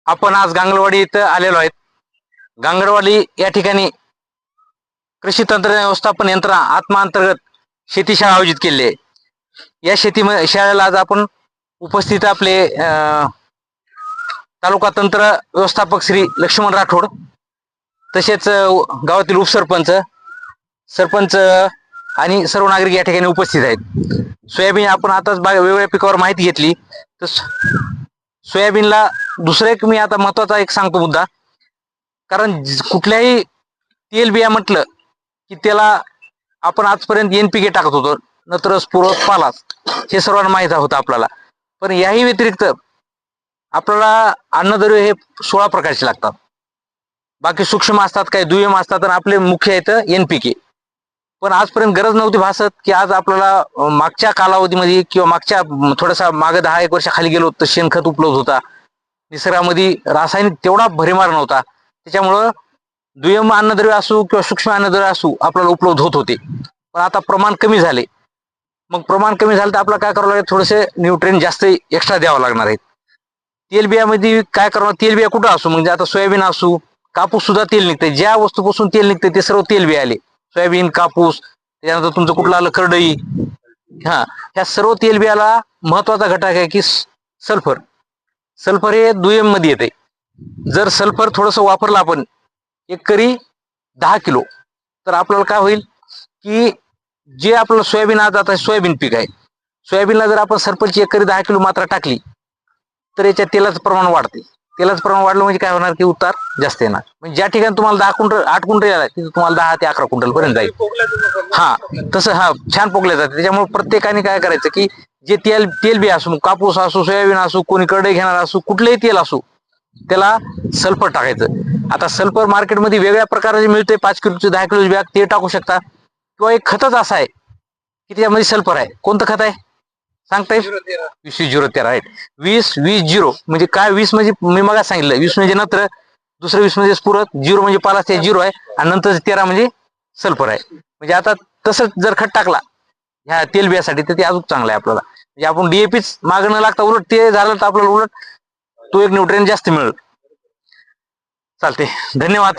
आपण आज गांगलवाडी इथं आलेलो आहेत. गांगलवाडी या ठिकाणी कृषी तंत्रज्ञान व्यवस्थापन यंत्रणा आत्मा अंतर्गत शेती शाळा आयोजित केली आहे. या शेती शाळेला आज आपण उपस्थित आपले तालुका तंत्र व्यवस्थापक श्री लक्ष्मण राठोड, तसेच गावातील उपसरपंच, सरपंच आणि सर्व नागरिक या ठिकाणी उपस्थित आहेत. सोयाबीन आपण आताच वेगवेगळ्या पिकावर माहिती घेतली. तर सोयाबीनला दुसरं एक मी आता महत्वाचा एक सांगतो मुद्दा, कारण कुठल्याही तेल बिया म्हटलं की त्याला आपण आजपर्यंत NPK टाकत होतो, नत्रस, पुरस, पालास, हे सर्वांना माहीत होतं आपल्याला. पण याही व्यतिरिक्त आपल्याला अन्नद्रव्य हे 16 प्रकारचे लागतात. बाकी सूक्ष्म असतात, काही दुय्यम असतात, आणि आपले मुख्य आहेत NPK. पण आजपर्यंत गरज नव्हती भासत की आज आपल्याला मागच्या कालावधीमध्ये किंवा मागच्या थोडासा मागे 10-1 वर्षाखाली गेलो तर शेणखत उपलब्ध होता. निसर्गामध्ये रासायनिक तेवढा भरीमार नव्हता. त्याच्यामुळं दुय्यम अन्नद्रव्य असू किंवा सूक्ष्म अन्नद्रव्य असू आपल्याला उपलब्ध होत होते. पण आता प्रमाण कमी झाले. मग प्रमाण कमी झालं तर आपल्याला काय करावं लागेल, थोडेसे न्यूट्रिएंट जास्त एक्स्ट्रा द्यावं लागणार आहेत. तेलबियामध्ये काय करावं, तेलबिया कुठं असू, म्हणजे आता सोयाबीन असू, कापूस सुद्धा तेल निघते. ज्या वस्तूपासून तेल निघते ते सर्व तेलबिया आले. सोयाबीन, कापूस, त्याच्यानंतर तुमचं कुठलं आलं करडई, ह्या सर्व तेलबियाला महत्वाचा घटक आहे की सल्फर. सल्फर हे दुय्यम मध्ये येते. जर सल्फर थोडस वापरलं आपण एकरी 10 किलो, तर आपल्याला काय होईल की जे आपलं सोयाबीन, आज आता सोयाबीन पीक आहे, सोयाबीनला जर आपण सल्फरची एकरी 10 किलो मात्रा टाकली तर याच्यात तेलाचं प्रमाण वाढते. तेलाचं प्रमाण वाढलं म्हणजे काय होणार की उतार जास्त येणार. म्हणजे ज्या ठिकाणी तुम्हाला 10 क्विंटल 8 क्विंटल येणार तिथे तुम्हाला 10 ते 11 क्विंटल पर्यंत जाईल. तसं छान पोकले जाते. त्याच्यामुळे प्रत्येकाने काय करायचं की जे तेल बी असू, कापूस असू, सोयाबीन असू, कोणी करडई घेणार असू, कुठलंही तेल असू, त्याला सल्फर टाकायचं. आता सल्फर मार्केटमध्ये वेगळ्या प्रकारे मिळते. 5 किलोची 10 किलोची बॅग ते टाकू शकता, किंवा एक खतच असं आहे की त्यामध्ये सल्फर आहे. कोणतं खत आहे सांगता येईल? 20-0-13 आहे. 20-20-0 म्हणजे काय? 20 म्हणजे मी मग सांगितलं, 20 म्हणजे नत्र, दुसरं 20 म्हणजे स्फुरत, 0 म्हणजे पालास, ते 0 आहे, आणि नंतर 13 म्हणजे सल्फर आहे. म्हणजे आता तसंच जर खत टाकला ह्या तेलबियासाठी तर ते अजून चांगलं आहे आपल्याला. म्हणजे आपण DAPच मागं न लागता उलट ते झालं तर आपल्याला उलट तो एक न्यूट्रिएंट जास्त मिळेल. चालते, धन्यवाद.